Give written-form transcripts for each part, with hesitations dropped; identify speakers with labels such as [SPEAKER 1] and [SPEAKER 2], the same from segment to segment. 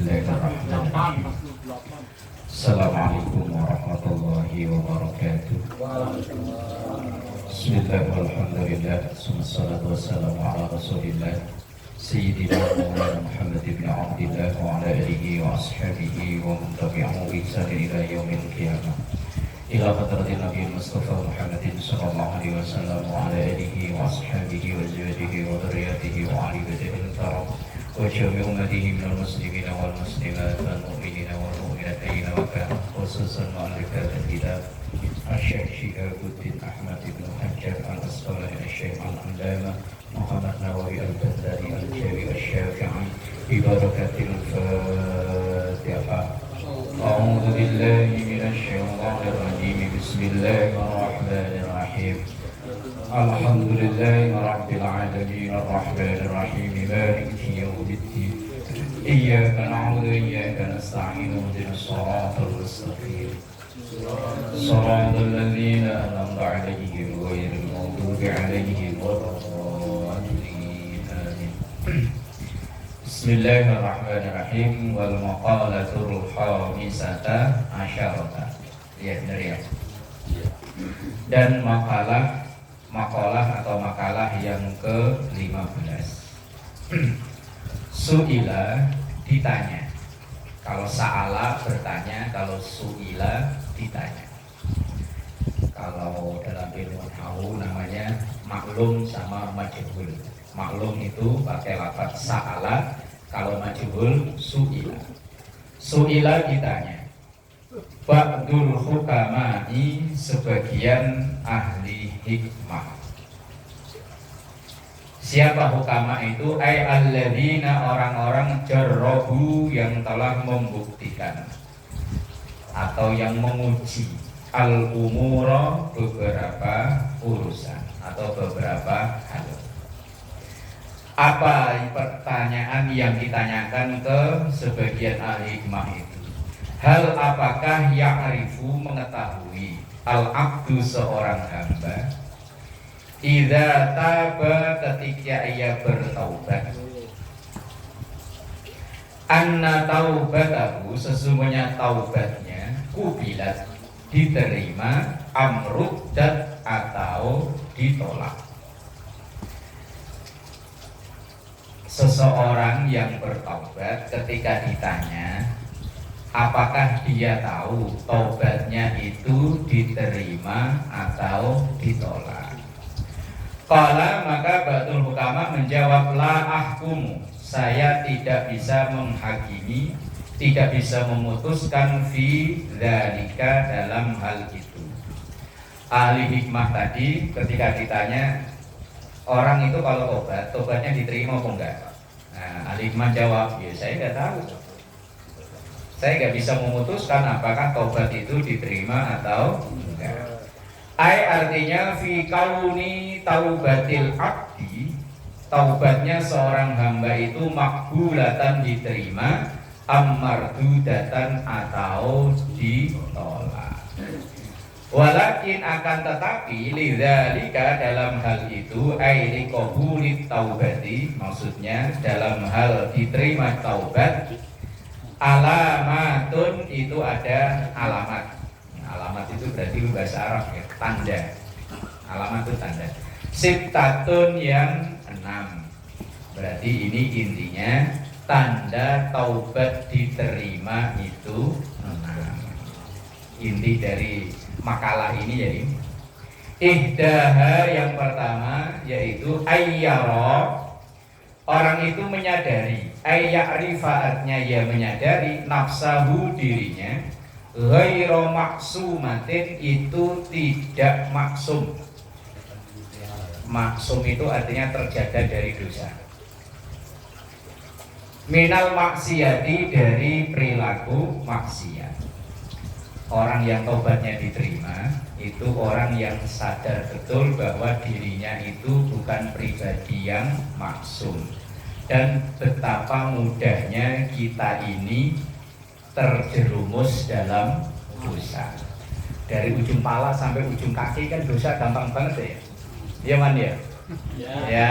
[SPEAKER 1] Bismillahirrahmanirrahim. Assalamualaikum warahmatullahi wabarakatuh. Bismillahirrahmanirrahim. Wassalatu wassalamu ala Rasulillah Sayyidina Maulana Muhammad ibn Abdillah wa ala alihi wa ashabihi wa man tabi'ahu bi ihsan ila yaumil qiyamah. Ila hadratin Nabi Mustafa Muhammadin sallallahu alaihi wasallam wa ala alihi wa ashabihi wa zawjihi wa dzurriyyatihi wa ali baitihi al-kiram wa jami' ummatihi minal muslimin wal muslimat wal mu'minina wal mu'minat aina wa kana khususan ma'rifat al-kitab Asy-Syaikh Syihabuddin Ahmad ibn Hajar al-Asqalani Asy-Syaikh al-Allamah Muhammad Nawawi al-Baghdadi al-Jawi al-Syafi'i bi barakatil Fatihah. A'udzu billahi minasy syaithanir rajim. Bismillahirrahmanirrahim. Alhamdulillahi rabbil alamin arrahmanir rahim maliki yaumiddin. Iyyaka na'budu wa iyyaka nasta'in ihdinas siratal mustaqim. Shiratal ladzina an'amta 'alaihim ghairil maghdubi 'alaihim waladdallin. Amin. Bismillahirrahmanirrahim. Wal maqalatul khamisata asyarata. Ya benar ya. Dan makalah atau makalah yang ke-15. Su'ila ditanya. Kalau sa'ala bertanya, kalau su'ila ditanya. Kalau dalam ilmu nahwu namanya maklum sama majhul. Maklum itu pakai lafaz sa'ala, kalau majhul su'ila. Su'ila ditanya. Ba'dul hukama'i, sebagian ahli hikmah. Siapa hukama itu? Ai alladzina, orang-orang jarrabu, yang telah membuktikan atau yang menguji al-umura, beberapa urusan atau beberapa hal. Apa pertanyaan yang ditanyakan ke sebagian ahli hikmah itu? Hal apakah ya'rifu, mengetahui, al-abdu, seorang hamba, idza taba, ketika ia bertaubat, anna taubatahu, sesungguhnya taubatnya, kubilat, diterima, amruddat, atau ditolak. Seseorang yang bertaubat ketika ditanya apakah dia tahu taubatnya itu diterima atau ditolak. Qala, maka ba'dul hukama menjawab, la ahkumu, saya tidak bisa menghakimi, tidak bisa memutuskan fi dzalika, dalam hal itu. Ahli hikmah tadi ketika ditanya orang itu kalau tobatnya diterima apa enggak? Nah, ahli hikmah jawab, ya saya enggak tahu. Saya enggak bisa memutuskan apakah taubat itu diterima atau enggak. Ai, artinya fi kauni taubatil abdi, taubatnya seorang hamba itu makbulatan, diterima, ammardudatan, atau ditolak. Walakin, akan tetapi, lidzalika, dalam hal itu, ai liqabulit taubati, maksudnya dalam hal diterima taubat, alamatun, itu ada alamat. Alamat itu berarti bahasa Arab ya, tanda. Alamat itu tanda. Sittatun, yang 6. Berarti ini intinya tanda taubat diterima itu 6. Inti dari makalah ini jadi ihdaha, yang pertama yaitu ayyara, orang itu menyadari, ayya'rifaatnya, ia menyadari, nafsahu, dirinya, ghairu maksumatin, itu tidak maksum. Maksum itu artinya terjaga dari dosa. Minal maksiati, dari perilaku maksiat. Orang yang tobatnya diterima itu orang yang sadar betul bahwa dirinya itu bukan pribadi yang maksum, dan betapa mudahnya kita ini terjerumus dalam dosa. Dari ujung pala sampai ujung kaki kan dosa gampang banget ya. Iya man ya. Ya.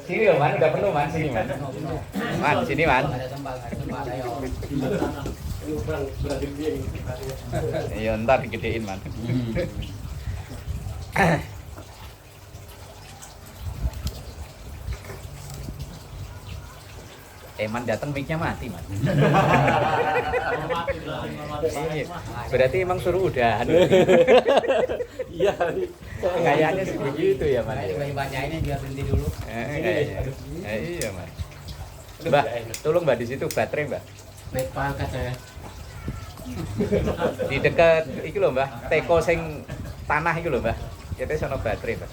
[SPEAKER 1] Sini loh Man, udah penuh Man, sini Man. Man, sini Man. Iya, ntar digedein Man. Man datang mic-nya mati Man. Berarti emang suruh udahan. Iya. Kayaknya sih begitu ya Man.
[SPEAKER 2] Baca ini biar berhenti dulu.
[SPEAKER 1] Iya Man. Mbak, tolong Mbak di situ baterai Mbak.
[SPEAKER 2] Baik Pak, angkat saya.
[SPEAKER 1] Di dekat iki lho Mbak, teko sing tanah iki lho Mbak. Kita sono baterai Mbak.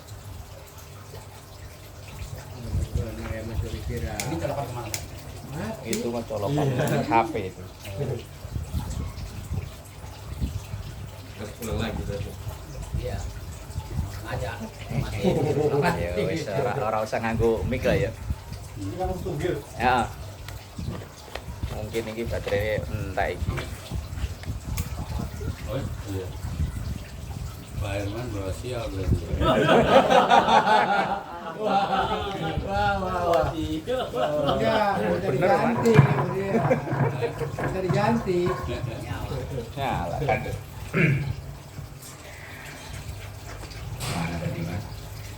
[SPEAKER 2] Ini colokan kemana?
[SPEAKER 1] Itu mah colokan HP itu.
[SPEAKER 3] Terus pulang lagi tadi.
[SPEAKER 2] Iya. Aja.
[SPEAKER 1] Ya wis ora usah nganggo mic lah ya. Ya. Mungkin iki baterai entek iki.
[SPEAKER 3] Oh iya. Pak Herman bawa sial berarti.
[SPEAKER 2] Wah.
[SPEAKER 4] Enggak, udah diganti. Udah diganti.
[SPEAKER 1] Nyala kan. Mana tadi Mas?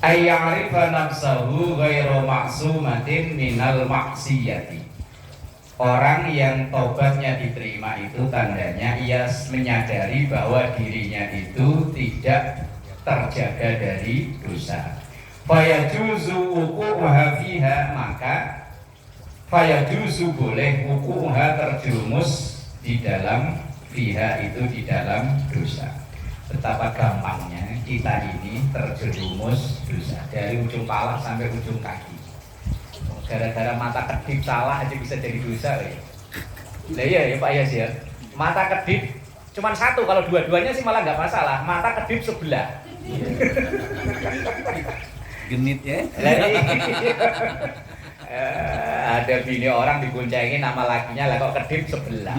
[SPEAKER 1] Ayyarifa nafsahu ghairu ma'sumatin minal maksiyati. Orang yang tobatnya diterima itu tandanya ia menyadari bahwa dirinya itu tidak terjaga dari dosa. Fayajuzu wuqu'uha fiha, maka fayajuzu boleh wuqu'uha terjerumus di dalam fiha itu di dalam dosa. Betapa gampangnya kita ini terjerumus dosa dari ujung kepala sampai ujung kaki. Gara-gara mata kedip salah aja bisa jadi dosa ya. Lah iya ya Pak Yas ya. Mata kedip cuman satu, kalau dua-duanya sih malah nggak masalah. Mata kedip sebelah.
[SPEAKER 3] Genit ya.
[SPEAKER 1] Ada bini orang digoncengin nama lakinya lah kok kedip sebelah.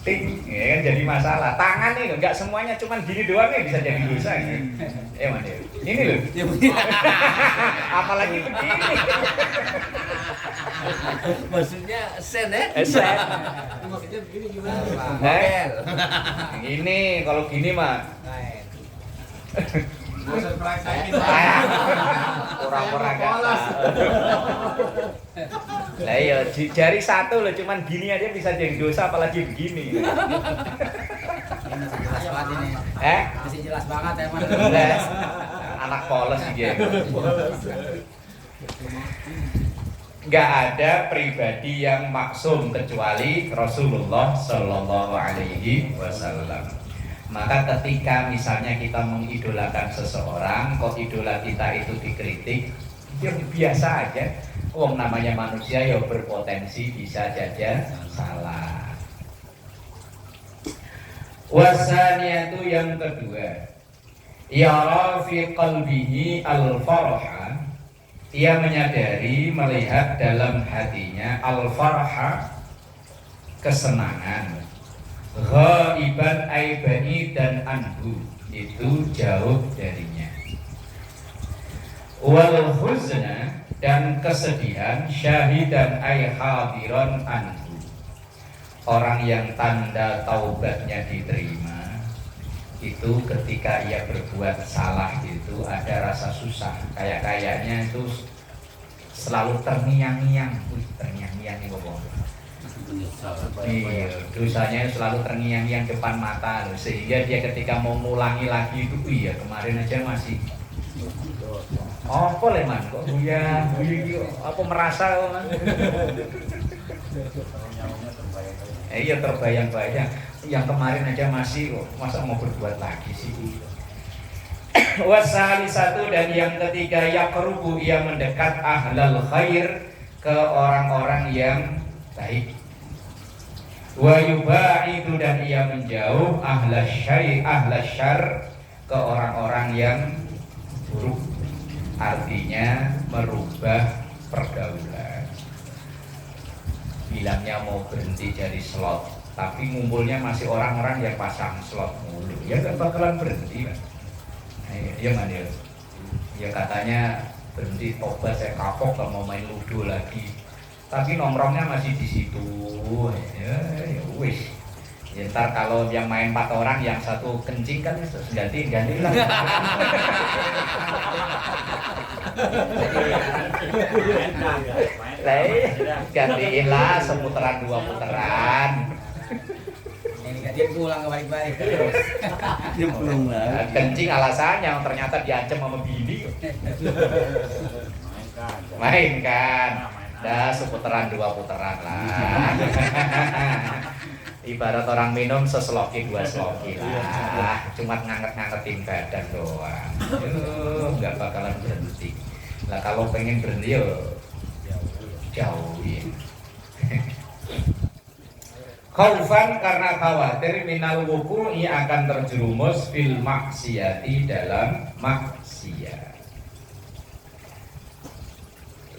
[SPEAKER 1] Ting, ya kan jadi masalah. Tangan nih nggak semuanya cuman gini doang nih bisa jadi dosa gitu. Mana ya? Ini loh. Apalagi begini.
[SPEAKER 2] Maksudnya sen ya?
[SPEAKER 1] Sen.
[SPEAKER 2] Maksudnya begini gimana?
[SPEAKER 1] Ini kalau gini mah kurang-kurang gak. Lah iya jari satu loh cuman gini aja bisa jadi dosa apalagi begini.
[SPEAKER 2] Ini jelas banget ini. Masih jelas banget ya Mas.
[SPEAKER 1] Anak polos dia. Nggak ada pribadi yang maksum kecuali Rasulullah Shallallahu Alaihi Wasallam. Maka ketika misalnya kita mengidolakan seseorang, kok idola kita itu dikritik, ya biasa aja. Wong namanya manusia ya berpotensi bisa saja salah. Wasaniyatu yang kedua, yara fi qalbihi al-farha, ia menyadari melihat dalam hatinya al-farha, kesenangan. Ghaiban aibani dan anhu, itu jauh darinya. Wal huzna, dan kesedihan, syahidan ay hadiran anhu, orang yang tanda taubatnya diterima itu ketika ia berbuat salah itu ada rasa susah, kayaknya itu selalu terngiang-ngiang. Terngiang-ngiang ini ngomong. Iya, dosanya selalu terngiang-ngiang depan mata loh, sehingga dia ketika mau ngulangi lagi itu, iya kemarin aja masih apa leman kok buya apa merasa kok man. Iya terbayang-bayang yang kemarin aja masih kok, masa mau berbuat lagi sih. Wasali satu, dan yang ketiga yaqrubu, ia mendekat ahlal khair, ke orang-orang yang baik. Wa yubaidu, dan ia menjauh ahlas syarr, ke orang-orang yang buruk. Artinya merubah pergaulan. Bilangnya mau berhenti jadi slot, tapi ngumpulnya masih orang-orang yang pasang slot mulu, ya gak bakalan berhenti kan. Iya Mandir. Ya katanya berhenti tobat, saya kapok kalau mau main ludo lagi. Tapi nongkrongnya masih di situ. Ya wis. Ya, ntar kalau yang main 4 orang, yang satu kencing kan ganti lah. Gantiin lah seputaran 2 putaran.
[SPEAKER 2] Dia pulang ke balik-balik terus.
[SPEAKER 3] Dia belum lah.
[SPEAKER 1] Kencing alasannya ternyata diancam sama bini. Main kan. Dah seputaran 2 putaran lah. Ibarat orang minum seseloki 2 seloki lah, cuma nganget-ngangetin badan doang. Nggak bakalan berhenti. Lah kalau pengen berhenti yo jauhin. Khaufan karena khawatir minal wuku'i akan terjerumus fil maksiati dalam maksiat.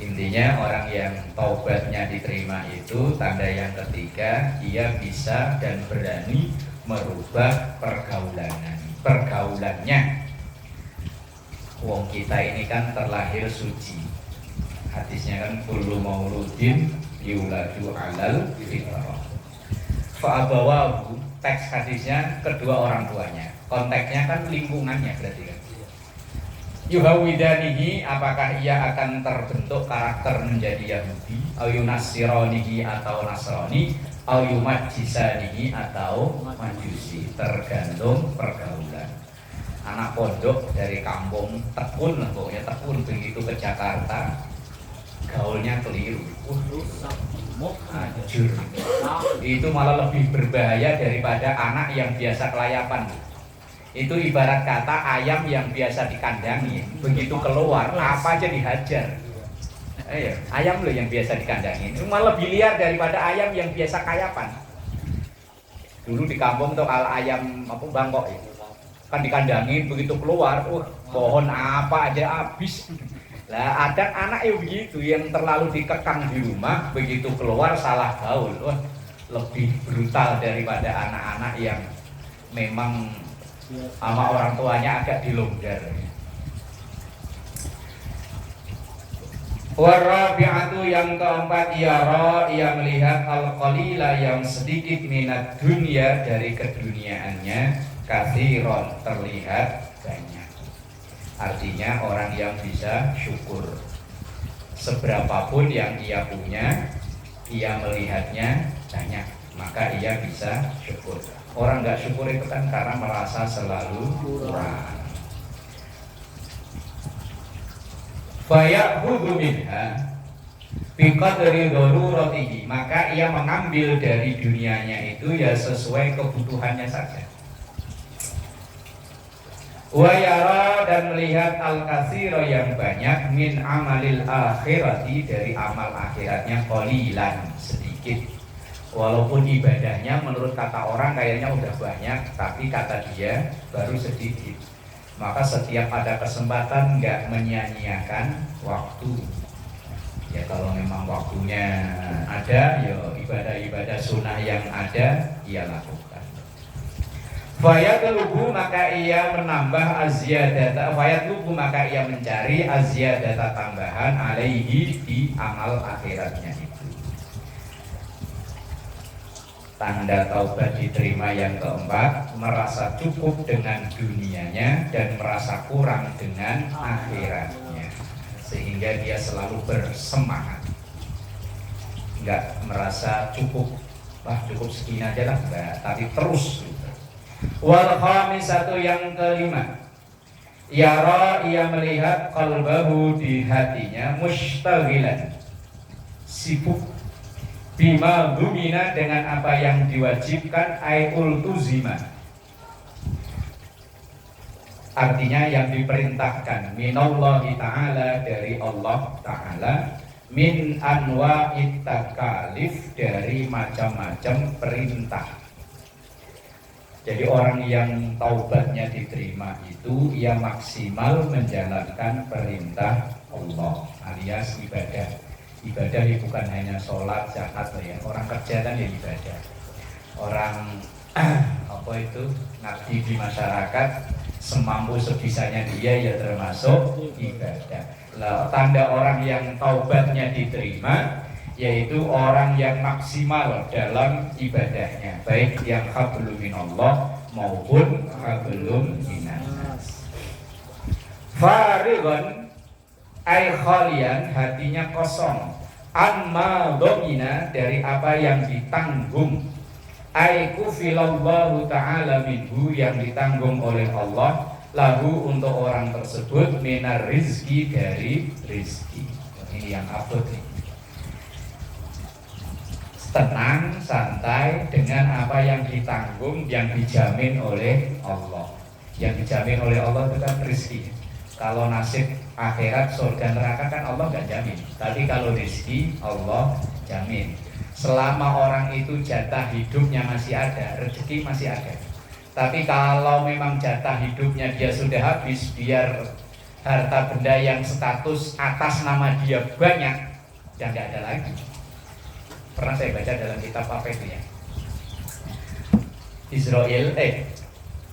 [SPEAKER 1] Intinya orang yang taubatnya diterima itu tanda yang ketiga, dia bisa dan berani merubah pergaulannya. Wong kita ini kan terlahir suci. Hadisnya kan kullu mauludin yuladu alal fitrah. Fa'abawahu, teks hadisnya kedua orang tuanya. Konteksnya kan lingkungannya berarti kan. Yuhawidanihi, apakah ia akan terbentuk karakter menjadi Yahudi, au yunasironihi atau Nasrani, au yumajisanihi atau Majusi, tergantung pergaulan. Anak pondok dari kampung tekun, pokoknya tekun, begitu ke Jakarta gaulnya keliru, hancur. Itu malah lebih berbahaya daripada anak yang biasa kelayapan. Itu ibarat kata ayam yang biasa dikandangin, begitu keluar apa aja dihajar. Ayam loh yang biasa dikandangin, itu malah lebih liar daripada ayam yang biasa kayapan. Dulu di kampung tuh kalau ayam Bangkok itu kan dikandangin, begitu keluar, pohon apa aja habis. Lah ada anak yang begitu, yang terlalu dikekang di rumah, begitu keluar salah gaul, lebih brutal daripada anak-anak yang memang sama orang tuanya agak dilonggar. Warabi'atu yang keempat, ia melihat al-qalila yang sedikit minat dunia dari keduniaannya, katsiron terlihat banyak. Artinya orang yang bisa syukur, seberapapun yang ia punya, ia melihatnya banyak, maka ia bisa syukur. Orang nggak syukur itu kan karena merasa selalu kurang. Faya'khudhu minha biqadri daruratihi, maka ia mengambil dari dunianya itu ya sesuai kebutuhannya saja. Wa yara, dan melihat al-katsira yang banyak min amalil akhirati, dari amal akhiratnya qalilan, sedikit. Walaupun ibadahnya menurut kata orang kayaknya udah banyak, tapi kata dia baru sedikit. Maka setiap ada kesempatan nggak menyia-nyiakan waktu. Ya kalau memang waktunya ada, ya ibadah-ibadah sunnah yang ada ia lakukan. Fayatlubu, maka ia menambah azyadata, fayatlubu, maka ia mencari azyadata, tambahan alaihi, di amal akhiratnya itu. Tanda taubat diterima yang keempat, merasa cukup dengan dunianya dan merasa kurang dengan akhiratnya, sehingga dia selalu bersemangat, nggak merasa cukup, cukup segini aja lah, enggak, tapi terus. Wal khamisatu, yang kelima, yara, ia melihat qalbahu, di hatinya, mustaghilan, sibuk, bima dumina, dengan apa yang diwajibkan, aiul tuzima, artinya yang diperintahkan, minallahi ta'ala, dari Allah ta'ala, min anwa'it takalif, dari macam-macam perintah. Jadi orang yang taubatnya diterima itu ia maksimal menjalankan perintah Allah, alias ibadah. Ibadah ini bukan hanya sholat, zakat ya. Orang kerja kan ya ibadah. Orang ngabdi di masyarakat semampu sebisanya dia ya termasuk ibadah. Lah, tanda orang yang taubatnya diterima yaitu orang yang maksimal dalam ibadahnya, baik yang hablum minallah maupun hablum minannas. Farigon ay khalian, hatinya kosong, amma domina, dari apa yang ditanggung, ay kufilallahu ta'ala minhu, yang ditanggung oleh Allah, lahu untuk orang tersebut, minar rizki, dari rizki. Ini yang abad nih. Tenang, santai dengan apa yang ditanggung, yang dijamin oleh Allah. Yang dijamin oleh Allah itu kan rizki. Kalau nasib akhirat, surga neraka kan Allah nggak jamin. Tapi kalau rizki Allah jamin. Selama orang itu jatah hidupnya masih ada, rezeki masih ada. Tapi kalau memang jatah hidupnya dia sudah habis, biar harta benda yang status atas nama dia banyak, dan nggak ada lagi. Pernah saya baca dalam kitab apa itu ya? Israel,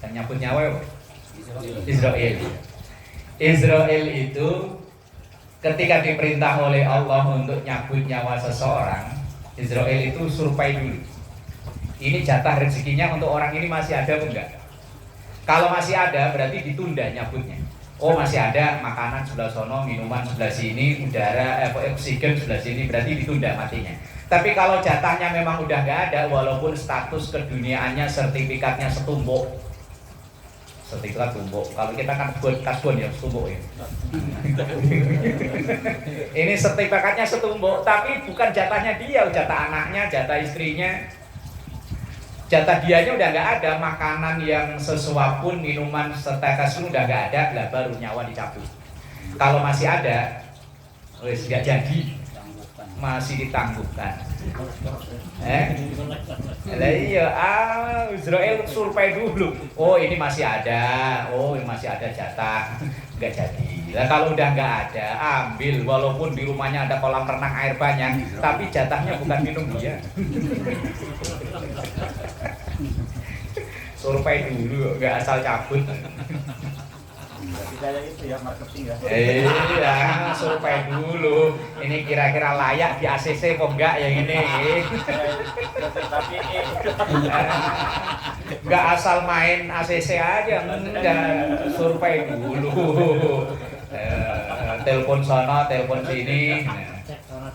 [SPEAKER 1] yang nyabut nyawa ya? Israel itu ketika diperintah oleh Allah untuk nyabut nyawa seseorang, Israel itu survei dulu. Ini jatah rezekinya untuk orang ini masih ada atau enggak? Kalau masih ada berarti ditunda nyabutnya. Oh masih ada makanan sebelah sono, minuman sebelah sini, udara, oksigen sebelah sini, berarti ditunda matinya. Tapi kalau jatahnya memang udah nggak ada, walaupun status keduniaannya, sertifikatnya setumbuk, sertifikat tumbuk. Kalau kita kan kasbon ya, setumbuk ya. Ini sertifikatnya setumbuk, tapi bukan jatahnya dia, jatah anaknya, jatah istrinya. Jatah dianya udah nggak ada, makanan yang sesuap pun, minuman serta kasbon udah nggak ada, lah baru nyawa dicabut. Kalau masih ada, wes nggak jadi. Masih ditangguhkan. Iya, Israel survei dulu. Oh ini masih ada, oh ini masih ada jatah, nggak jadi. Nah kalau udah nggak ada, ambil. Walaupun di rumahnya ada kolam renang air banyak, tapi jatahnya bukan minum dia. Survei dulu, nggak asal cabut.
[SPEAKER 5] Kayak itu ya marketing ya.
[SPEAKER 1] Iya, survei dulu. Ini kira-kira layak di ACC kok enggak yang ini?
[SPEAKER 5] Tapi
[SPEAKER 1] Enggak asal main ACC aja, enggak, survei dulu. Telepon sono, telepon sini.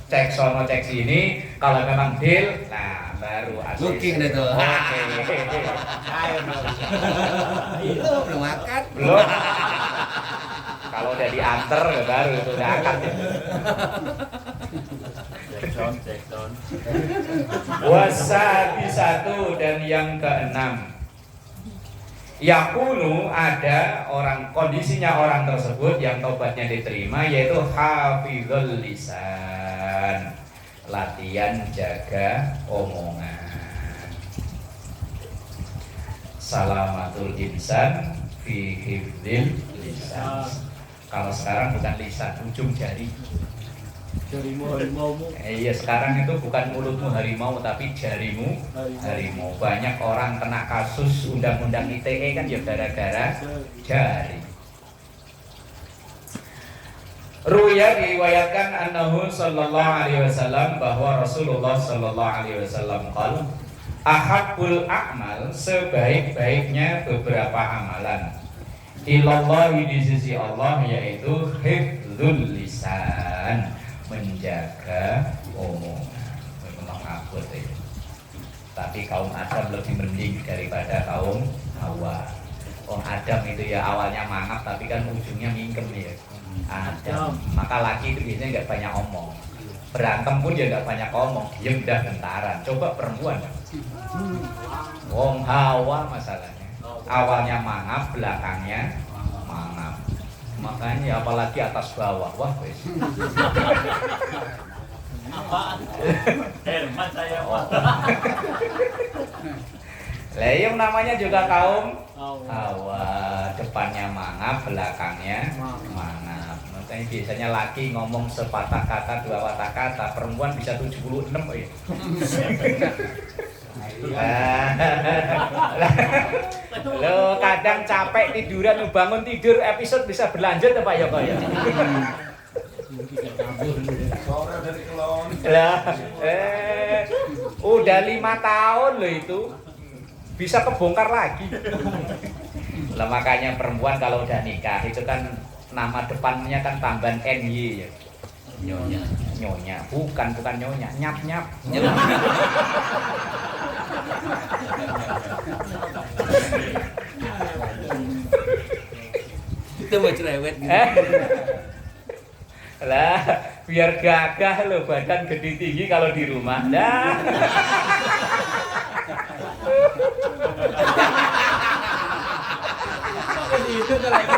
[SPEAKER 1] Cek sono, cek sini. Kalau memang deal, nah baru ACC.
[SPEAKER 2] Booking deh tuh.
[SPEAKER 1] Oke.
[SPEAKER 2] Ayo itu belum makan.
[SPEAKER 1] Belum. Kalau udah diantar baru itu udah akad ya.
[SPEAKER 5] Cek down.
[SPEAKER 1] Wasabi satu, dan yang keenam, yakunu, ada orang, kondisinya orang tersebut yang taubatnya diterima yaitu hafizul lisan, latihan jaga omongan. Salamatul insan fi hifdzil lisan. Kalau sekarang bukan lisan, ujung jari.
[SPEAKER 5] Harimau.
[SPEAKER 1] Iya, sekarang itu bukan mulutmu harimau tapi jarimu harimau. Banyak orang kena kasus undang-undang ITE kan ya gara-gara jari. Ruya diriwayatkan annahu sallallahu alaihi wasallam, bahwa Rasulullah sallallahu alaihi wasallam qala, ahabbul a'mal, sebaik-baiknya beberapa amalan, ilallahi, di sisi Allah, yaitu hifdzul lisan, menjaga omongan. Memang abot ya. Tapi kaum Adam lebih mending daripada kaum Hawa. Adam itu ya awalnya mangap tapi kan ujungnya mingkem ya. Adam. Maka laki itu biasanya nggak banyak omong. Berantem pun ya nggak banyak omong, diam dah bentaran. Coba perempuan. Wong Hawa masalahnya. Awalnya mangap, belakangnya mangap. Makanya apalagi atas bawah, wah wes.
[SPEAKER 5] Apaan? Herman saya.
[SPEAKER 1] Lah yang namanya juga kaum Hawa, depannya mangap, belakangnya mangap. Makanya biasanya laki ngomong sepatah kata, dua patah kata, perempuan bisa 76 ya.
[SPEAKER 6] Lo kadang capek tiduran bangun tidur episode bisa berlanjut apa ya Pak ya?
[SPEAKER 3] Sore dari Kelon.
[SPEAKER 6] Lah, udah 5 tahun loh itu. Bisa kebongkar lagi. Lah makanya perempuan kalau udah nikah itu kan nama depannya kan tambahan NY ya.
[SPEAKER 3] Nyonya.
[SPEAKER 6] Nyonya, bukan nyonya, nyap.
[SPEAKER 3] Itu mau cerewet gitu.
[SPEAKER 6] Lah, biar gagah loh badan gede tinggi kalau di rumah. Dah.
[SPEAKER 4] Itu tuh lagi.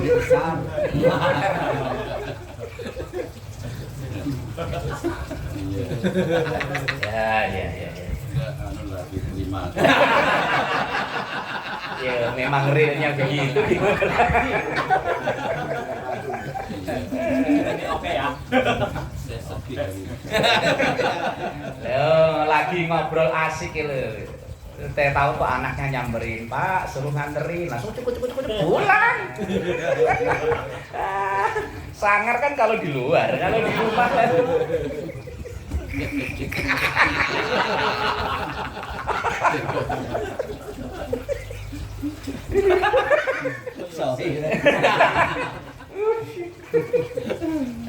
[SPEAKER 4] Besar.
[SPEAKER 6] Ya.
[SPEAKER 3] Enggak anu lah diterima.
[SPEAKER 6] Ya memang realnya begitu.
[SPEAKER 5] Ini oke ya.
[SPEAKER 3] Saya sepi kali.
[SPEAKER 6] Loh, lagi ngobrol asik lho. Saya tahu kok anaknya nyamperin, Pak, suruh nganterin, langsung cukup pulang. Sangar kan kalau di luar, kalau di rumah kan.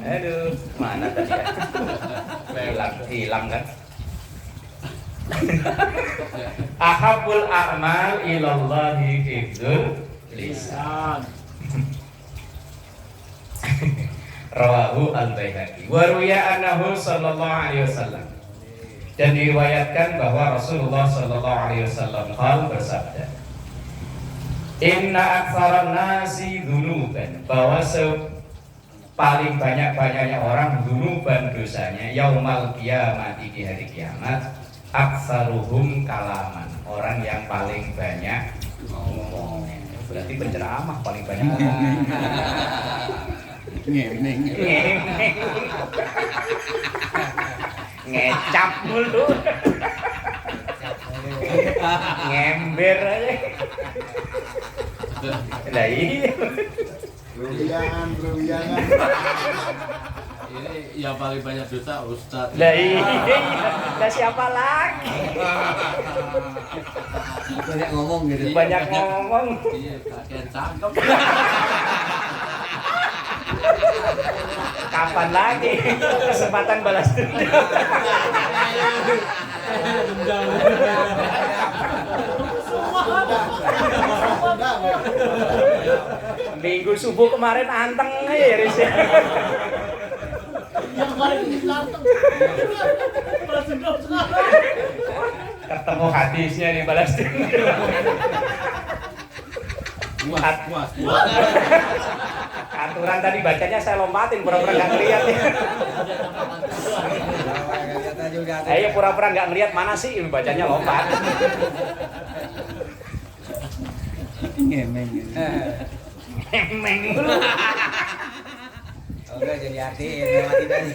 [SPEAKER 6] Aduh, mana tadi ya? Hilang kan? Ahabul a'mal ilallahi hifdzul lisan. Rawahu al-Baihaqi. Wa ruya annahu sallallahu alaihi wasallam. Dan diriwayatkan bahwa Rasulullah sallallahu alaihi wasallam bersabda, Inna aktsaran nasi dzunuban, bahwa paling banyak-banyaknya orang dzunuban dosanya yaumal qiyamati, di hari kiamat, aktsaruhum kalaman, orang yang paling banyak ngomong. Berarti penceramah paling banyak ngomong.
[SPEAKER 3] Ngemeng.
[SPEAKER 6] Ngecap mulu. Ngember aja. Lah iya.
[SPEAKER 4] Jangan.
[SPEAKER 3] Ini yang paling banyak dosa Ustadz.
[SPEAKER 6] Lah iya. Lah siapa lagi?
[SPEAKER 2] Banyak ngomong gitu.
[SPEAKER 6] Banyak ngomong.
[SPEAKER 3] Iya, kakek cakep.
[SPEAKER 6] Kapan lagi kesempatan balas dendam? Minggu subuh kemarin anteng ya Riz.
[SPEAKER 5] Yang kemarin ini anteng. Balas dendam sekarang.
[SPEAKER 6] Ketemu hadisnya nih balas dendam.
[SPEAKER 3] Puas.
[SPEAKER 6] Aturan tadi bacanya saya lompatin, pura-pura nggak ngeliat ya. Ayo pura-pura nggak ngeliat, mana sih bacanya lompat.
[SPEAKER 2] Ngemeng gitu.
[SPEAKER 6] Emeng.
[SPEAKER 2] Oh enggak jadi artiin lewati tadi.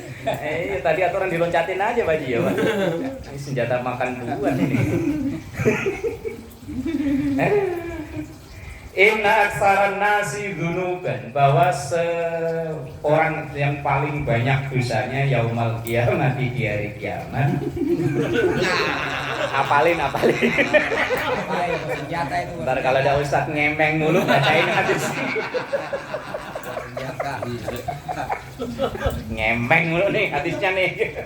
[SPEAKER 6] Tadi aturan diloncatin aja Pak Ji ya, Pak. Ini senjata makan buah ini. Inna aksaran nasi dzunuban, bahwa seorang yang paling banyak dosanya yaumal qiyamah, di hari kiamat. Apalin.
[SPEAKER 2] Senjata itu.
[SPEAKER 6] Ntar kalau ada ustadz ngemeng mulu bacain hadis.
[SPEAKER 2] Senjata.
[SPEAKER 6] Ngemeng mulu nih hadisnya nih.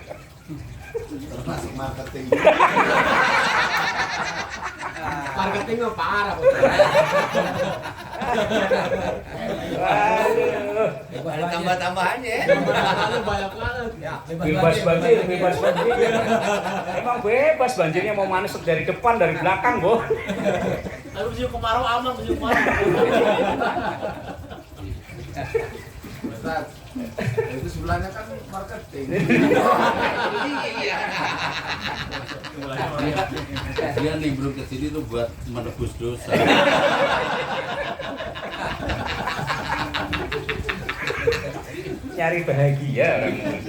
[SPEAKER 4] Termasuk marketing. Marketing mah parah.
[SPEAKER 6] Waduh.
[SPEAKER 2] Ada tambah-tambahannya ya.
[SPEAKER 4] Banyak banget.
[SPEAKER 2] Ya,
[SPEAKER 6] Bebas banjir. Emang bebas banjirnya, mau manus dari depan, dari belakang, Bu.
[SPEAKER 5] Lalu musim kemarau aman, musim kemarau.
[SPEAKER 4] Ustaz, itu sebelahnya kan marketing.
[SPEAKER 3] Dia nimbrung ke sini tuh buat menebus dosa.
[SPEAKER 6] nyari bahagia orang muda.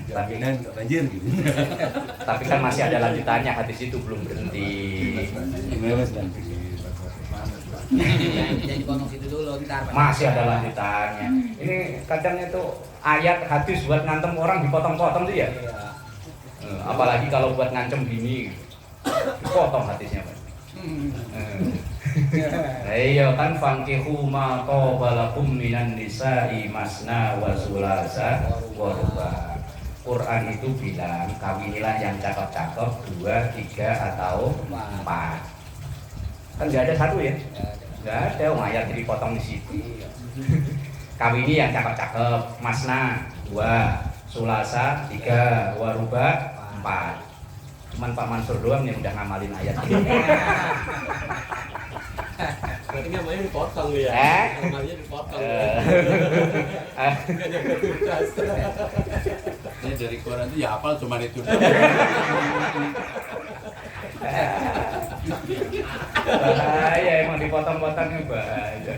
[SPEAKER 3] Jaminan nggak banjir gitu.
[SPEAKER 6] Tapi kan masih ada lanjutannya, hadis itu belum berhenti.
[SPEAKER 3] Gimana Mas?
[SPEAKER 2] Jangan dipotong situ dulu ntar.
[SPEAKER 6] Masih ada lanjutannya. Ini kadang itu ayat hadis buat ngantem orang dipotong-potong tuh ya. Apalagi kalau buat ngancem bini, dipotong hadisnya Pak. Iya kan fankihu ma qabalakum minan nisa'i masna wa sulasa wa ruba. Quran itu bilang kawinilah yang cakep-cakep 2, 3 atau 4. Kan nggak ada satu ya? Nggak ada, ayat jadi potong di situ. Kawini yang cakep-cakep, masna 2, sulasa 3, waruba 4. Cuman Pak Mansur doang yang udah ngamalin ayat ini.
[SPEAKER 4] Berarti namanya dipotong ya. Namanya dipotong.
[SPEAKER 3] Ini dari Quran itu ya hafal cuma itu.
[SPEAKER 6] Bahaya emang dipotong-potongnya bahaya.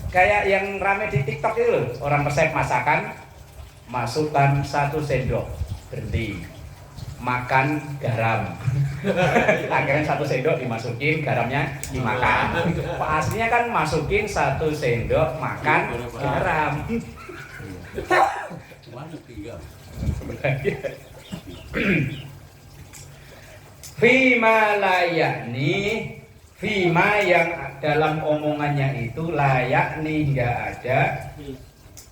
[SPEAKER 6] Kayak yang rame di TikTok itu loh, orang resep masakan, masukkan 1 sendok, berhenti, makan garam. Akhirnya 1 sendok dimasukin, garamnya dimakan. Aslinya kan masukin 1 sendok, makan garam.
[SPEAKER 3] Mana tinggal?
[SPEAKER 6] Fima layakni, fima yang dalam omongannya itu layakni nggak ada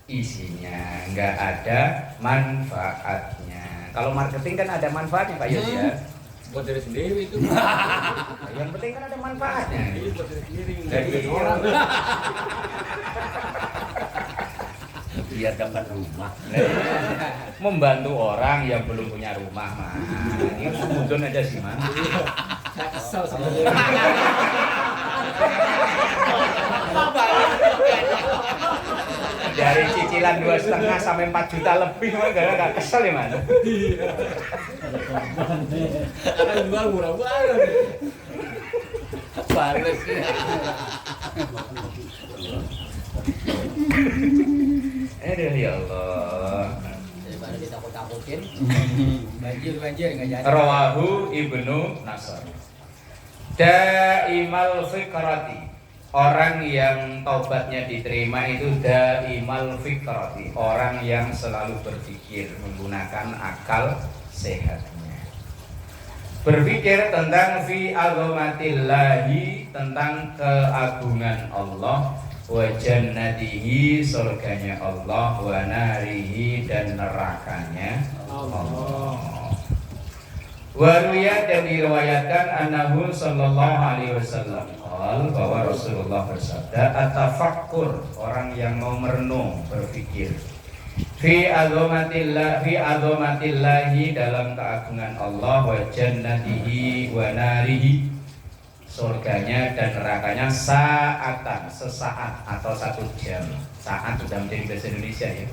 [SPEAKER 6] isinya, nggak ada manfaatnya. Kalau marketing kan ada manfaatnya Pak Yos ya.
[SPEAKER 4] Buat diri sendiri itu.
[SPEAKER 6] Yang penting kan ada manfaatnya.
[SPEAKER 4] Ini buat diri sendiri.
[SPEAKER 6] Dari
[SPEAKER 4] orang.
[SPEAKER 3] Biar dapat rumah.
[SPEAKER 6] Membantu orang yang belum punya rumah mah. Ini sembunyi aja sih man.
[SPEAKER 4] Saya kesel sebenarnya.
[SPEAKER 6] Dari cicilan 2,5 sampai 4 juta lebih mah gak kesel ya man.
[SPEAKER 4] Karena jual murah banget.
[SPEAKER 3] Bales ya.
[SPEAKER 6] Aduh ya Allah.
[SPEAKER 2] Daripada ditakut-takutin. Banjir nggak jadi.
[SPEAKER 6] Rawahu Ibnu Nasr. Daimal fikrati. Orang yang taubatnya diterima itu daimal fikrati. Orang yang selalu berpikir menggunakan akal sehatnya. Berpikir tentang fi azamatillahi, tentang keagungan Allah, wa jannatihi, surganya Allah, wa narihi, dan nerakanya Allah. Waruya, dan diriwayatkan annahu sallallahu alaihi wasallam bahwa Rasulullah bersabda, atafakkur, orang yang mau merenung, berpikir, fi azamatillahi, dalam keagungan Allah, wa jannatihi wa narihi, surganya dan nerakanya, saatan, sesaat atau 1 jam. Saat sudah menjadi bahasa Indonesia ya.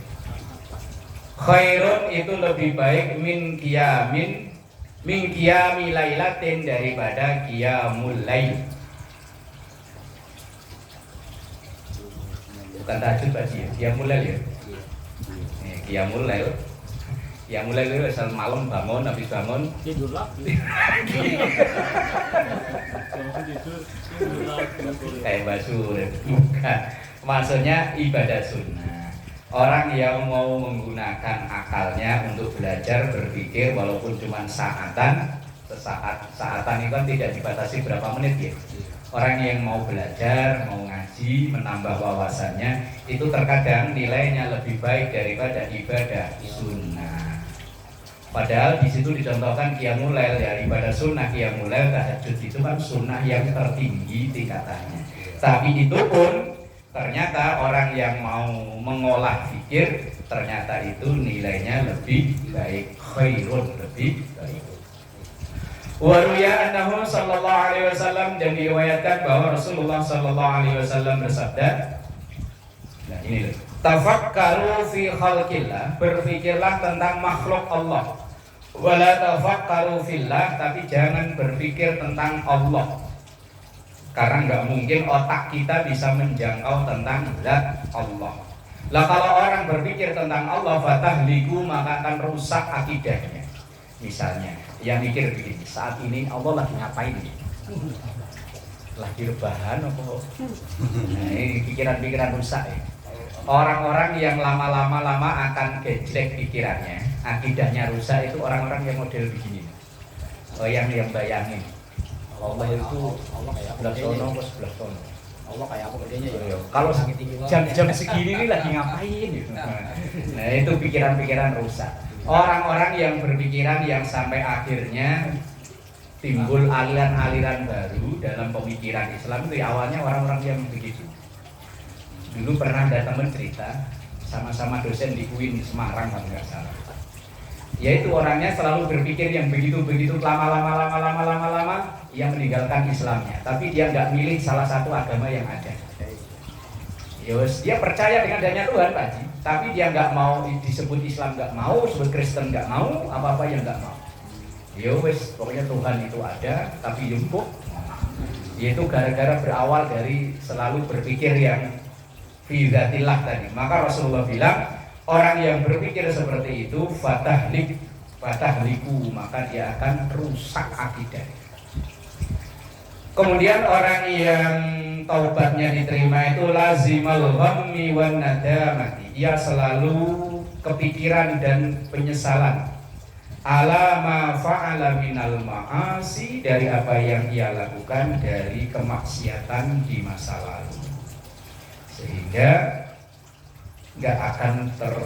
[SPEAKER 6] Khairun, itu lebih baik min qiyami lailatin, daripada qiyamul lail. Bukan tahajud tadi ya, qiyamul lail ya. Qiyamul lail. Qiyamul lail itu asal malam bangun, habis bangun
[SPEAKER 5] Tidur lagi.
[SPEAKER 6] kayak basur. Bukan. Maksudnya ibadah sunnah. Orang yang mau menggunakan akalnya untuk belajar, berpikir, walaupun cuma saatan, saatan itu kan tidak dibatasi berapa menit ya. Orang yang mau belajar, mau ngaji, menambah wawasannya, itu terkadang nilainya lebih baik daripada ibadah sunnah. Padahal di situ dicontohkan qiyamul lail ya, ibadah sunnah qiyamul lail, tahajud itu kan sunnah yang tertinggi tingkatannya. Tapi itu pun ternyata orang yang mau mengolah fikir, ternyata itu nilainya lebih baik, khairun, lebih baik. Waruya annahu sallallahu alaihi wasallam, dan diriwayatkan bahwa Rasulullah sallallahu alaihi wasallam bersabda, nah ini loh, tafakkaru fi khalqillah, berpikirlah tentang makhluk Allah, wala tafakkaru fillah, tapi jangan berpikir tentang Allah, karena nggak mungkin otak kita bisa menjangkau tentang zat Allah. Lah kalau orang berpikir tentang Allah fatahliku maka akan rusak akidahnya. Misalnya, yang mikir begini, saat ini Allah lagi ngapain nih? Lagi rebahan apa? Nah, ini pikiran-pikiran rusak ya. Orang-orang yang lama-lama akan gejlek pikirannya, akidahnya rusak itu orang-orang yang model begini. Oh, yang bayangin. Allah itu sebelah sono atau sebelah sono.
[SPEAKER 2] Allah kayak apa gedenya ya?
[SPEAKER 6] Kalau
[SPEAKER 2] Sakit tinggi banget.
[SPEAKER 6] jam-jam segini ini lagi ngapain gitu. Nah, itu pikiran-pikiran rusak. Orang-orang yang berpikiran yang sampai akhirnya timbul aliran-aliran baru dalam pemikiran Islam itu ya awalnya orang-orang yang begitu. Dulu pernah ada teman cerita sama-sama dosen di UIN Semarang kalau nggak salah. Yaitu orangnya selalu berpikir yang begitu-begitu lama yang meninggalkan Islamnya, tapi dia nggak milih salah satu agama yang ada. Yos, dia percaya dengan adanya Tuhan Pak Haji, tapi dia nggak mau disebut Islam, nggak mau disebut Kristen, nggak mau apa-apa yang nggak mau. Yos, pokoknya Tuhan itu ada, tapi yumpuk. Yaitu gara-gara berawal dari selalu berpikir yang fi dzatillah tadi. Maka Rasulullah bilang orang yang berpikir seperti itu fatahliku maka dia akan rusak akidah. Kemudian orang yang taubatnya diterima itu lazimal ghammi wan nadamati. Ia selalu kepikiran dan penyesalan ala ma fa'ala minal ma'asi, dari apa yang ia lakukan dari kemaksiatan di masa lalu. Sehingga nggak akan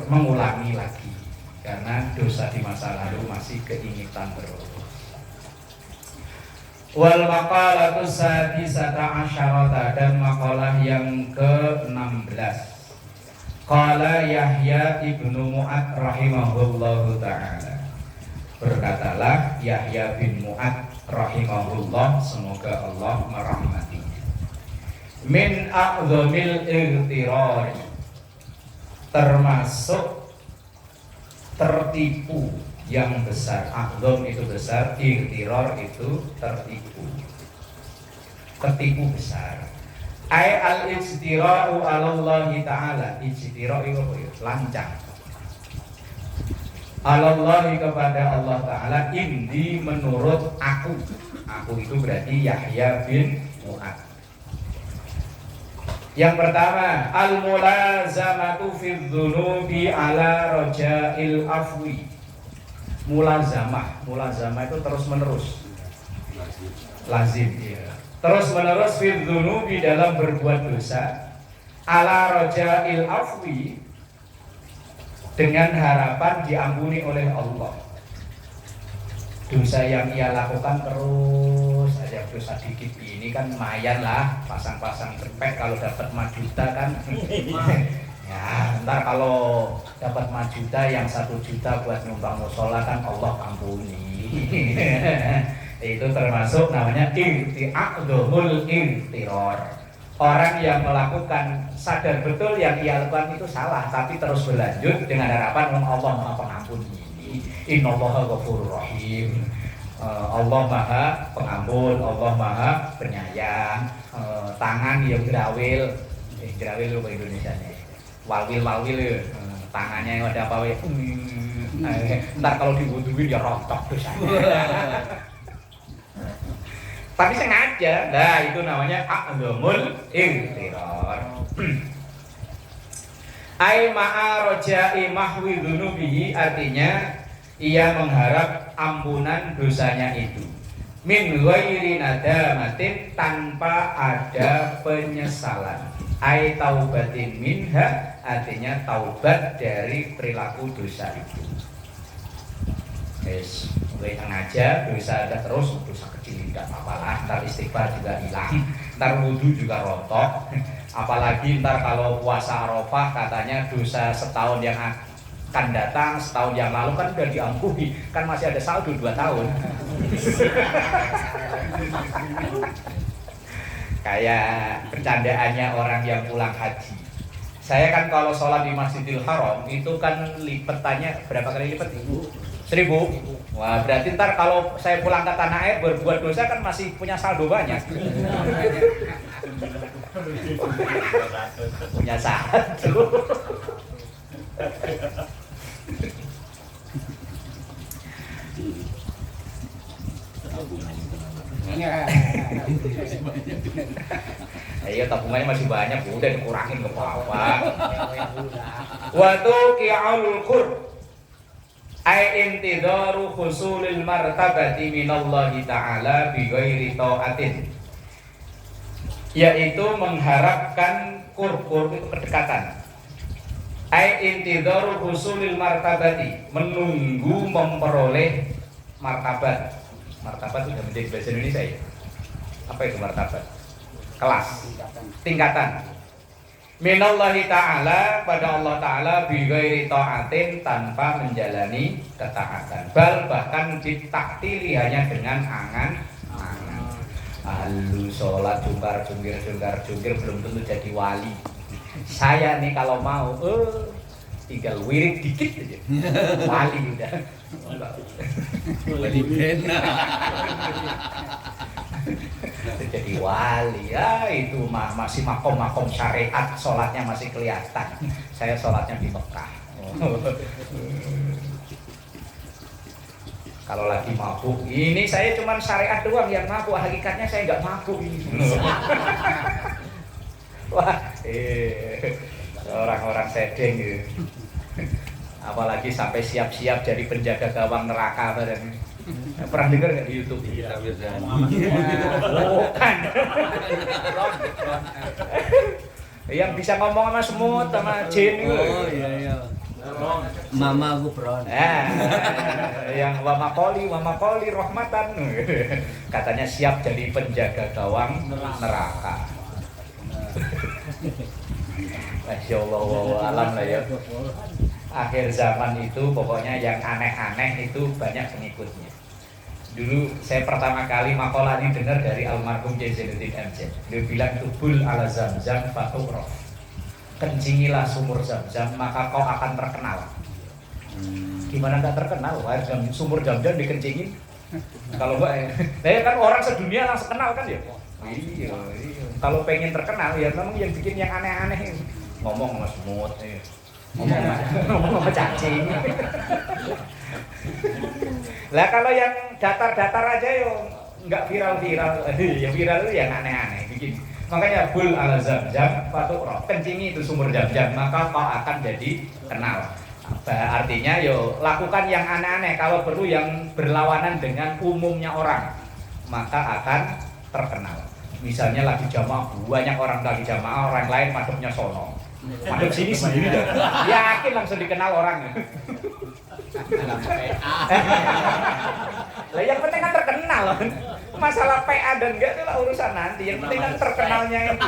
[SPEAKER 6] mengulangi lagi karena dosa di masa lalu masih keingitan terus. Wal maqalatu sadisata asyarata, dan makalah yang ke-16. Qala Yahya ibnu Mu'ad rahimahullahu ta'ala. Berkatalah Yahya bin Mu'ad rahimahullah, semoga Allah merahmatinya. Min a'zamil irtirari, termasuk tertipu yang besar. A'zam itu besar, irtiror itu tertipu, tertipu besar. Ai al-ijtira'u 'ala Allah Ta'ala. Ijtira' itu apa ya? Lancang. 'Ala Allah, kepada Allah Ta'ala, indi menurut aku. Aku itu berarti Yahya bin Mu'ad. Yang pertama, al-mulazamatu fi dzunubi ala raja'il afwi. Mulazamah itu terus menerus, lazim ya. Terus menerus fi dzunubi, dalam berbuat dosa, ala raja'il afwi, dengan harapan diampuni oleh Allah. Dosa yang ia lakukan terus aja, dosa dikit ini kan lumayan lah, pasang-pasang cepet kalau dapat 5 juta kan. Ya, ntar kalau dapat 5 juta yang 1 juta buat nyumbang musola kan Allah ampuni. Itu termasuk namanya i'ti'adul irtiror. Orang yang melakukan sadar betul yang ia lakukan itu salah, tapi terus berlanjut dengan harapan Allah Maha Pengampun ini. Innallaha ghafurur rahim. Allah Maha Pengampun, Allah Maha Penyayang. Tangan yang gerawil, gerawil lu ke Indonesianya. Walwil ya, tangannya yang ada apa ya? Ntar kalau diwuduin ya rontok dosanya. Tapi sengaja, nah itu namanya a'zamul irtiror. Ai ma'a roja'i mahwi dzunubihi, artinya ia mengharap ampunan dosanya itu. Min ghairi nadamatin, tanpa ada penyesalan. Ai taubatin minha, artinya taubat dari perilaku dosa itu. Yes, mulai sengaja dosa ada terus, dosa kecil tidak apa-apa, ntar istighfar juga hilang, ntar wudhu juga rontok. Apalagi ntar kalau puasa Arafah katanya dosa setahun yang akan datang, setahun yang lalu kan sudah diampuni, kan masih ada saldo 2 tahun. Kayak bercandaannya orang yang pulang haji. Saya kan kalau sholat di Masjidil Haram itu kan lipetannya berapa kali lipat? 1000. Wah, berarti ntar kalau saya pulang ke tanah air berbuat dosa kan masih punya saldo banyak. Punya satu. Iya tabungannya masih banyak, udah dikurangin ke apa. Waktu ki'aul khur ay intidaru husulil martabati minallahi ta'ala bi ghairi ta'atin, yaitu mengharapkan qurb itu kedekatan. Ay intidaru husulil martabati, menunggu memperoleh martabat. Martabat sudah menjadi bahasa Indonesia ya. Apa itu martabat? Kelas, tingkatan. Minallahi ta'ala, pada Allah ta'ala bi ghairi ta'atin, tanpa menjalani ketaatan. Bahkan ditaktili hanya dengan angan-angan. Halu sholat jungkar-jungkir belum tentu jadi wali. Saya nih kalau mau tinggal wirid dikit aja wali udah.
[SPEAKER 3] Wali bena.
[SPEAKER 6] Jadi wali ya, itu masih makom syariat, sholatnya masih kelihatan. Saya sholatnya di Mekah. Kalau lagi mabuk, ini saya cuma syariat doang yang mabuk, hakikatnya saya nggak mabuk ini. Wah, orang-orang sedeng gitu. Apalagi sampai siap-siap jadi penjaga gawang neraka badan. Pernah dengar nggak di YouTube?
[SPEAKER 3] Iya, biasa.
[SPEAKER 6] Bukan. Yang bisa ngomong sama semut sama jin itu.
[SPEAKER 2] Oh iya. Mama aku peron.
[SPEAKER 6] Yang wamakoli rahmatan. Katanya siap jadi penjaga gawang neraka. Masya Allah, alam lah ya. Akhir zaman itu pokoknya yang aneh-aneh itu banyak pengikutnya. Dulu saya pertama kali makalah ini dengar dari almarhum Jainuddin MZ. Dia bilang itu bul ala zamzam faturof. Kencingilah sumur zam-zam maka kau akan terkenal. Gimana nggak terkenal? Sumur zam-zam dikencingin. Kalau enggak, ya kan orang sedunia langsung kenal kan ya. Iya. Kalau pengen terkenal ya memang yang bikin yang aneh-aneh. Ngomong sama semut, ngomong sama cacing. Lah kalau yang datar-datar aja yo nggak viral-viral, yang viral itu yang aneh-aneh bikin. Makanya bul ala zam-zam faturoh, kencingi itu sumur zam-zam maka kau akan jadi kenal. Artinya yo lakukan yang aneh-aneh, kalau perlu yang berlawanan dengan umumnya orang maka akan terkenal. Misalnya lagi jamaah, banyak orang lagi jamaah, orang lain madepnya sono, madep sini sendiri dah, yakin langsung dikenal orangnya. Lah yang penting kan terkenal. Masalah PA dan enggak itu lah urusan nanti, yang penting kan terkenalnya itu.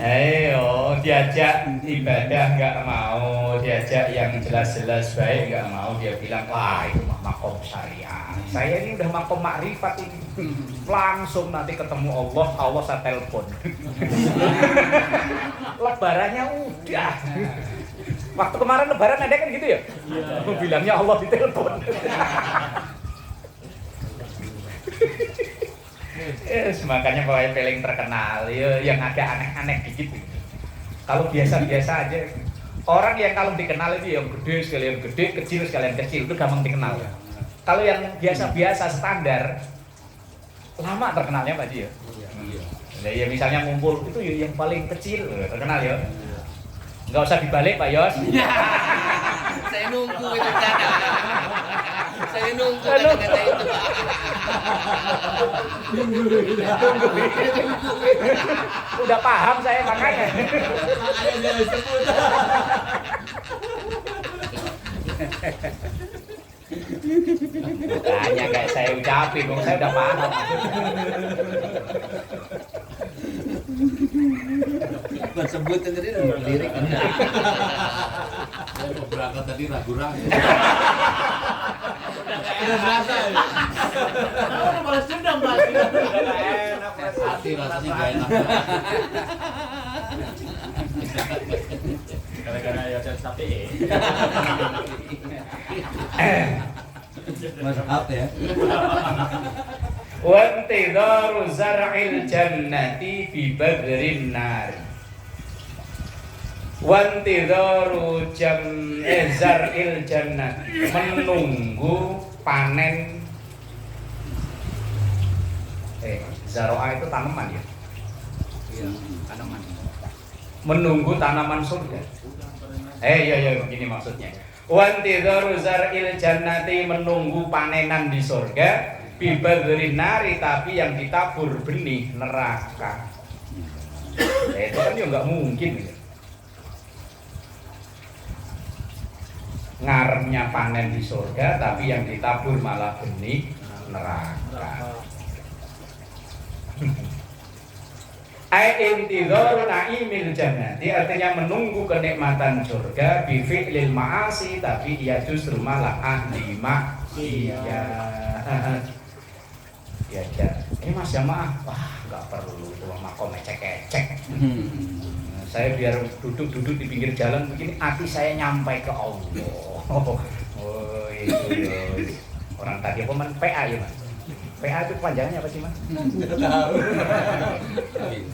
[SPEAKER 6] Ayo diajak ibadah nggak mau, diajak yang jelas-jelas baik nggak mau, dia bilang wah itu makom syariah. Saya ini udah makom makrifat ini, langsung nanti ketemu Allah saya telepon. Lebarannya udah. Waktu kemarin lebaran ada kan gitu ya? Iya. Bilangnya Allah ditelepon. Yes, makanya pokoknya paling terkenal ya, yang agak aneh-aneh dikit. Kalau biasa-biasa aja, orang yang kalau dikenal itu yang gede sekalian gede, kecil sekalian kecil itu gampang dikenal. Kalau yang biasa-biasa standar, lama terkenalnya Pak Ji ya. Nah, ya misalnya ngumpul itu ya yang paling kecil terkenal ya. Nggak usah dibalik Pak Yos.
[SPEAKER 2] Saya nunggu itu kata. Saya nunggu kata-kata itu.
[SPEAKER 6] Udah paham saya makanya. Makanya kayak saya ucapin, saya udah paham.
[SPEAKER 2] Bukan sebut tadi lirik.
[SPEAKER 3] Saya mau berangkat tadi ragu-ragu.
[SPEAKER 5] Udah berasa ya? Udah balas dendam, balas dendam.
[SPEAKER 3] Hati rasanya gak enak.
[SPEAKER 4] Gara-gara ya tapi
[SPEAKER 2] Maaf ya.
[SPEAKER 6] Wa intidharu zar'il jannati fi badrin nar. Wa intidharu zar'il jannati, menunggu panen. Zaro'a itu tanaman ya.
[SPEAKER 2] Iya, tanaman.
[SPEAKER 6] Menunggu tanaman surga. Iya begini maksudnya. Wa intidharu zar'il jannati, menunggu panenan di surga. Bibadrin nari, tapi yang ditabur benih neraka. Itu kan ya nggak mungkin gitu. Ngarepnya panen di surga, tapi yang ditabur malah benih neraka. Ai intidharu na'imil jannati, artinya menunggu kenikmatan surga, bi fi'lil ma'asi, tapi ia justru malah ahli maksiat. Ya, ini mas jamaah, wah nggak perlu tuh makom ecek-ecek. Saya biar duduk di pinggir jalan begini, hati saya nyampai ke Allah. Oh itu ya. Orang tadi apa man PA ya mas? PA itu panjangnya apa sih mas?
[SPEAKER 2] Nggak tahu.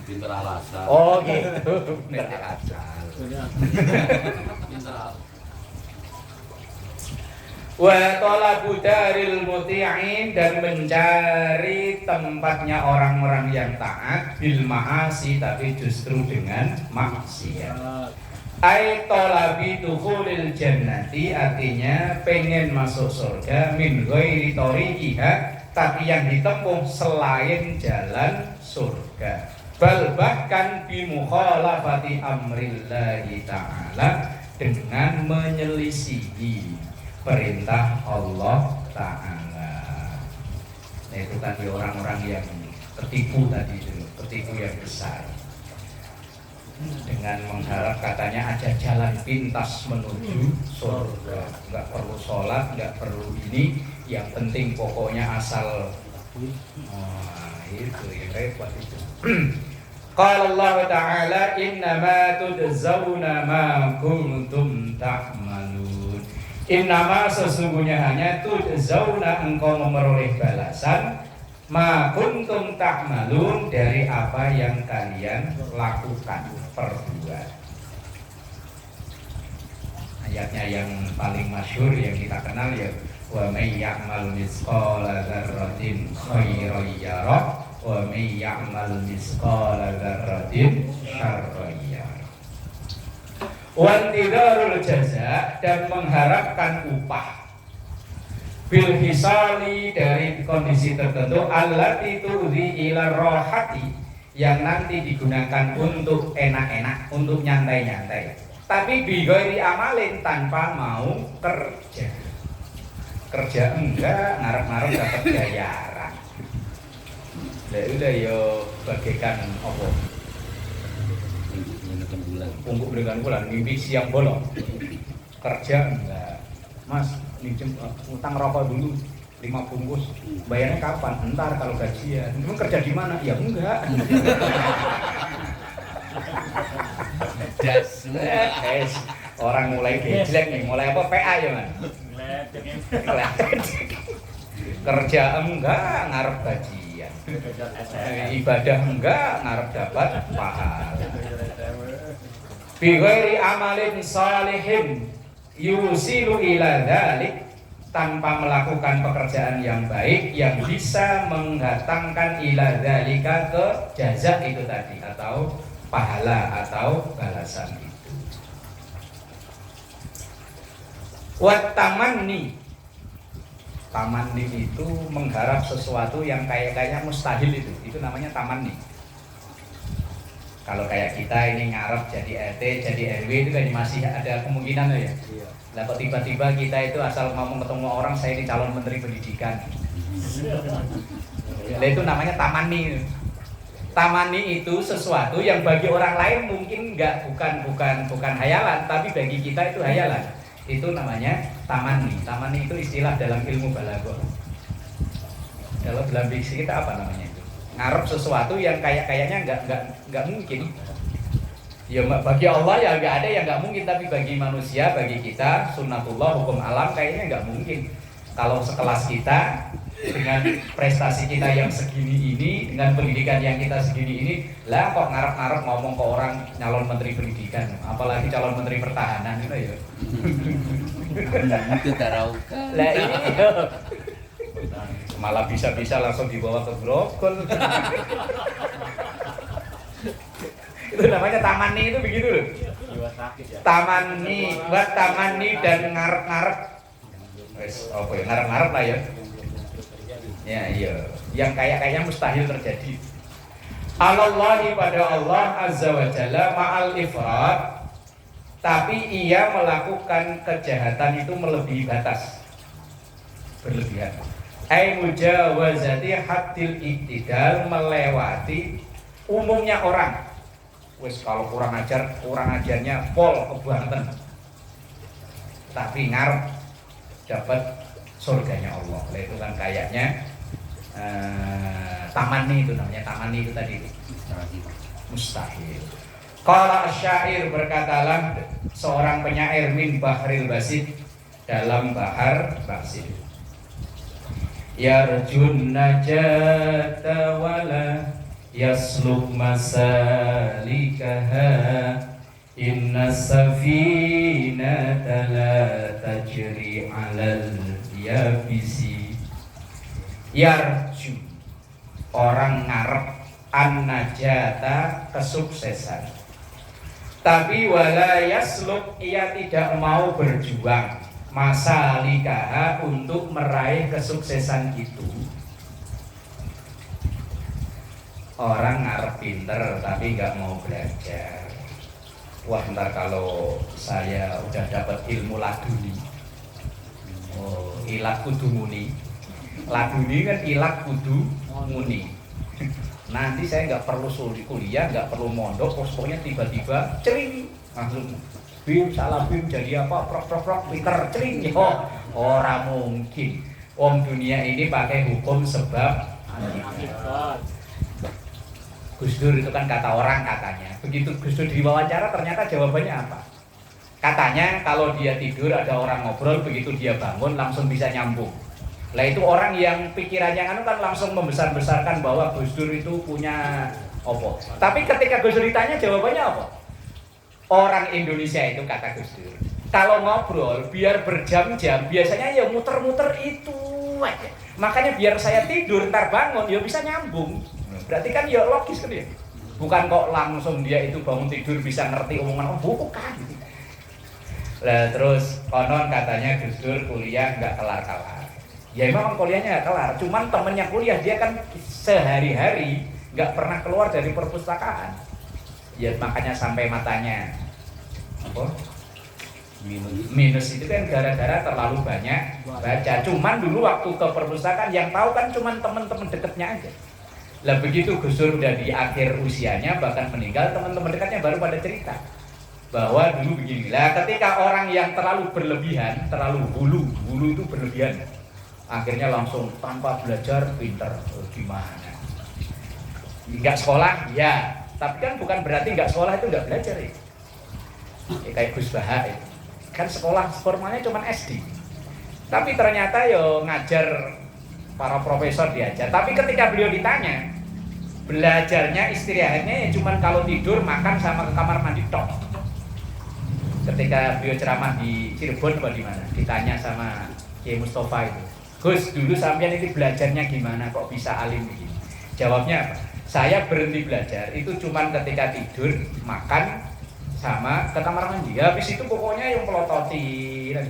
[SPEAKER 3] Pinter alasan.
[SPEAKER 6] Oh gitu, pinter alasan.
[SPEAKER 3] Pinter alasan.
[SPEAKER 6] Wa talabu daril muti'in, dan mencari tempatnya orang-orang yang taat bil ma'asi, tapi justru dengan maksiat. Ai talabi dukhulil jannati, artinya pengen masuk surga min ghairi tariqiha, tapi yang ditempuh selain jalan surga. Bal bahkan bi mukhalafati amrillahi ta'ala, dengan menyelisihi perintah Allah Ta'ala. Nah, itu tadi orang-orang yang tertipu tadi itu, tertipu yang besar. Dengan mengharap katanya ada jalan pintas menuju surga, nggak perlu sholat, nggak perlu ini, yang penting pokoknya asal. Itu yang repot itu. Qala Allah Ta'ala innama tudzawna ma kuntum ta'malun. Innama, sesungguhnya hanya tudzawna, engkau memperoleh balasan, ma kuntum ta'malun, dari apa yang kalian lakukan, perbuat. Ayatnya yang paling masyhur yang kita kenal ya, wa may ya'mal mithqala dzarratin khairan yarah wa may ya'mal mithqala dzarratin syarran yarah. Wantidharul jaza, dan mengharapkan upah bil hisali, dari kondisi tertentu, allati tudhi ila rohati, yang nanti digunakan untuk enak-enak, untuk nyantai-nyantai, tapi bighairi amalin, tanpa mau kerja enggak, ngarep-ngarep dapat bayaran. Lah udah yo bagaikan apa? Punggung dengan bulan, mimpi siang bolong. Kerja enggak, mas minjem utang rokok dulu 5 bungkus, bayarnya kapan? Entar kalau gajian. Emang kerja di mana? Ya enggak. Orang mulai gejlek nih, mulai apa? PA ya man? Kerja enggak, ngarep gajian. Ibadah enggak, ngarep dapat pahala. Bi ghairi amalin salihin yusilu ila dzalik, tanpa melakukan pekerjaan yang baik yang bisa menghatangkan ila dzalika, ke jaza itu tadi, atau pahala atau balasan itu. Wa tamanni, tamanni itu mengharap sesuatu yang kayaknya mustahil, itu namanya tamanni. Kalau kayak kita ini ngarep jadi RT, jadi RW, itu kan masih ada kemungkinan ya.
[SPEAKER 2] Iya.
[SPEAKER 6] Lah kok tiba-tiba kita itu asal ngomong ketemu orang, saya ini calon menteri pendidikan. Lah itu namanya tamanni. Tamanni itu sesuatu yang bagi orang lain mungkin bukan hayalan, tapi bagi kita itu hayalan. Itu namanya tamanni. Tamanni itu istilah dalam ilmu balaghah. Kalau dalam diksi kita apa namanya? Ngarep sesuatu yang kayaknya nggak mungkin. Ya bagi Allah ya nggak ada yang nggak mungkin, tapi bagi manusia, bagi kita sunnatullah, hukum alam kayaknya nggak mungkin. Kalau sekelas kita dengan prestasi kita yang segini ini, dengan pendidikan yang kita segini ini, lah kok ngarep-ngarep ngomong ke orang calon menteri pendidikan, apalagi calon menteri pertahanan itu ya.
[SPEAKER 3] Itu taraukan.
[SPEAKER 6] Lah ini malah bisa-bisa langsung dibawa ke Grogol. Itu namanya tamani, itu begitu loh.
[SPEAKER 4] Jiwa sakit ya.
[SPEAKER 6] Tamani, buat tamani dan ngarep-ngarep. Wes, apa ya, ngarep-ngarep lah ya. Ya iya, yang kayaknya mustahil terjadi. Allahi pada Allah azza wa jalla ma'al ifrat, tapi ia melakukan kejahatan itu melebihi batas, berlebihan. Ai mujawazati haddil iktidal, melewati umumnya orang. Wes kalau kurang ajarnya pol kebanten. Tapi ngarep dapat surganya Allah. Nah, itu kan kayaknya tamani, itu namanya tamani itu tadi mustahil. Qala asyair, berkatalah seorang penyair min bahril basit, dalam bahar basit. Yarjun najata wala yasluk masalikaha, inna safinata la tajri alal yabisi. Yarju, orang ngarep, an-najata, kesuksesan, tapi wala yasluk, ia tidak mau berjuang, masalikaha, untuk meraih kesuksesan itu. Orang ngarep pinter tapi nggak mau belajar. Wah, ntar kalau saya udah dapat ilmu laduni, oh, ilak kudu muni. Laduni kan ilak kudu muni. Nanti saya nggak perlu kuliah, nggak perlu mondok, pokoknya tiba-tiba cering langsung bim salah bim jadi apa, prok pinter cering. Oh, orang mungkin. Dunia ini pakai hukum sebab akibat. Gus Dur itu kan kata orang katanya. Begitu Gus Dur diwawancara ternyata jawabannya apa? Katanya kalau dia tidur ada orang ngobrol, begitu dia bangun langsung bisa nyambung. Lah itu orang yang pikirannya kan langsung membesar-besarkan bahwa Gus Dur itu punya apa. Tapi ketika Gus Dur ditanya jawabannya apa? Orang Indonesia itu kata Gus Dur, kalau ngobrol biar berjam-jam biasanya ya muter-muter itu aja. Makanya biar saya tidur ntar bangun ya bisa nyambung. Berarti kan ya logis kan ya. Bukan kok langsung dia itu bangun tidur bisa ngerti omongan, bukan. Lah terus konon katanya Gus Dur kuliah nggak kelar-kelar. Ya memang kuliahnya nggak kelar, cuman temennya kuliah dia kan sehari-hari nggak pernah keluar dari perpustakaan. Ya makanya sampai matanya apa? Minus itu kan gara-gara terlalu banyak baca. Cuman dulu waktu ke perpustakaan yang tahu kan cuman teman-teman dekatnya aja. Lah begitu Gus Dur udah di akhir usianya bahkan meninggal, teman-teman dekatnya baru pada cerita bahwa dulu begini. Lah ketika orang yang terlalu berlebihan, terlalu hulu itu berlebihan, akhirnya langsung tanpa belajar pinter. Gimana? Enggak sekolah, ya. Tapi kan bukan berarti enggak sekolah itu enggak belajar ya. Kayak Gus Baha ya. Kan sekolah formalnya cuma SD. Tapi ternyata yo ngajar, para profesor diajar. Tapi ketika beliau ditanya, belajarnya istirahatnya ya cuma kalau tidur, makan sama ke kamar mandi tok. Ketika beliau ceramah di Cirebon atau di mana, ditanya sama Kiai Mustafa itu, Gus dulu sampean ini belajarnya gimana kok bisa alim begini? Jawabnya apa? Saya berhenti belajar itu cuma ketika tidur, makan sama ke kamar mandi. Habis itu pokoknya yang pelototi.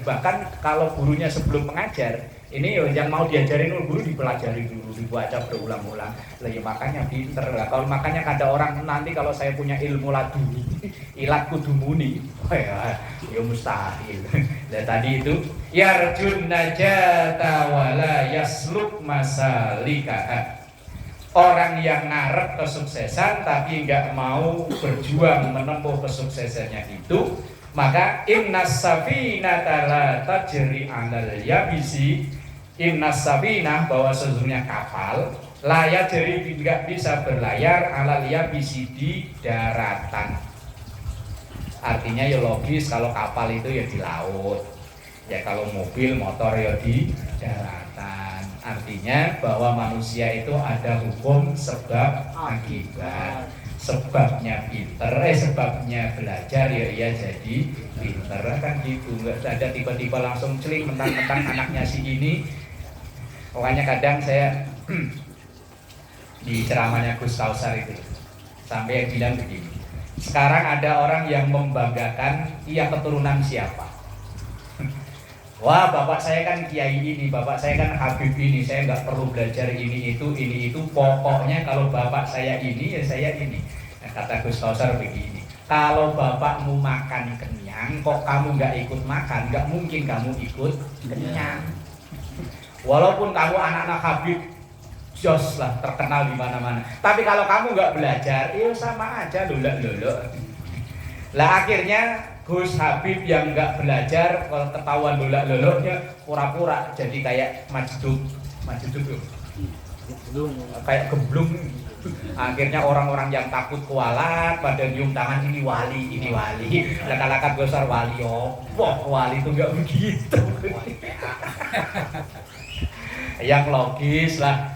[SPEAKER 6] Bahkan kalau gurunya sebelum mengajar, ini yang mau diajarin guru dipelajari dulu, dibaca berulang-ulang. Lah ya makanya pinter lah. Kalau makanya ada orang nanti kalau saya punya ilmu laduni, ilat kudu muni. Oh ya mustahil. Lah tadi itu yarjun najata wala yasluk masalika. Orang yang ngarep kesuksesan tapi nggak mau berjuang menempuh kesuksesannya itu, maka innas safinata la tajri 'alal yabisi. Innas safinah, bahwa sesungguhnya kapal layak jadi nggak bisa berlayar 'alal yabisi, di daratan. Artinya ya logis kalau kapal itu ya di laut. Ya kalau mobil, motor ya di daratan. Artinya bahwa manusia itu ada hukum sebab akibat. Sebabnya pinter, sebabnya belajar ya ia jadi pinter kan gitu. Nggak ada tiba-tiba langsung celing mentang-mentang anaknya si ini. Pokoknya kadang saya di ceramahnya Gus Kausar itu sampai yang bilang begini, sekarang ada orang yang membanggakan ia keturunan siapa. Wah, bapak saya kan kiai ini, bapak saya kan habib ini, saya nggak perlu belajar ini itu, pokoknya kalau bapak saya ini ya saya ini. Nah, kata Gus Kausar begini, kalau bapakmu makan kenyang, kok kamu nggak ikut makan, nggak mungkin kamu ikut kenyang. Walaupun kamu anak-anak habib, jos lah terkenal di mana-mana. Tapi kalau kamu nggak belajar, ya sama aja lulak-luluk. Lah akhirnya Gus Habib yang nggak belajar, kalau ketahuan lulak-luluknya pura-pura jadi kayak majdub tuh, kayak geblung. Akhirnya orang-orang yang takut kualat pada nyium tangan, ini wali. Laka-laka besar wali, wali itu nggak begitu. Yang logis lah.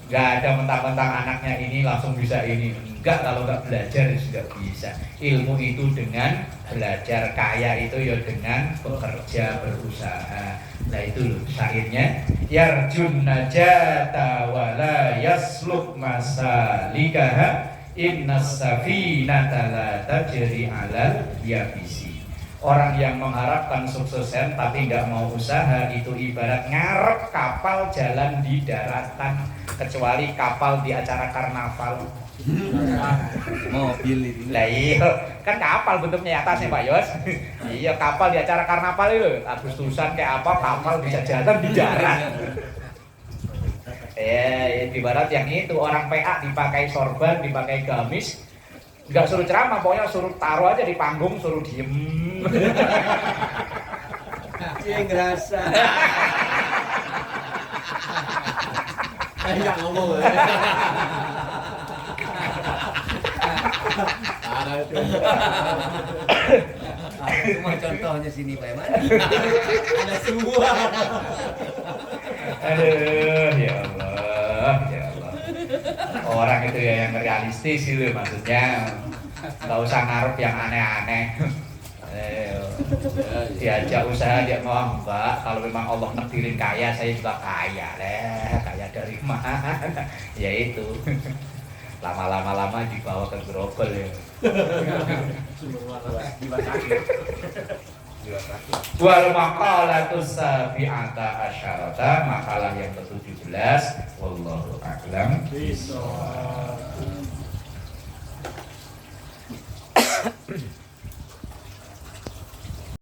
[SPEAKER 6] Gak ada mentang-mentang anaknya ini langsung bisa ini. Enggak, kalau nggak belajar juga bisa. Ilmu itu dengan belajar, kaya itu ya dengan bekerja, berusaha. Nah itu loh syairnya, yarjun najata wala yasluk masalikaha innas safinata la tajri alal yabisi. Orang yang mengharapkan suksesan tapi nggak mau usaha itu ibarat ngarep kapal jalan di daratan, kecuali kapal di acara karnaval.
[SPEAKER 3] Mobil itu.
[SPEAKER 6] Lah iya, kan kapal bentuknya atasnya Pak Yos. Iya, kapal di acara karnaval itu. Agustusan kayak apa, kapal bisa jalan di darat. Ibarat yang itu, orang PA dipakai sorban, dipakai gamis, nggak suruh ceramah, pokoknya suruh taruh aja di panggung, suruh diem.
[SPEAKER 2] Iya ngerasa.
[SPEAKER 4] Kayak ngomong.
[SPEAKER 2] Cuma contohnya sini Pak Eman. Ada semua.
[SPEAKER 6] Aduh, ya Allah. Orang itu ya yang realistis itu maksudnya, nggak usah ngarep yang aneh-aneh. Diajak usaha dia mau enggak, kalau memang Allah nakdirin kaya, saya juga kaya lah. Kaya dari mana? Ya itu. Lama-lama dibawa ke gerobol ya. Wal maqalatus sabi'ata asyarata, makalah yang ke-17. Wallahu a'lam bishawab.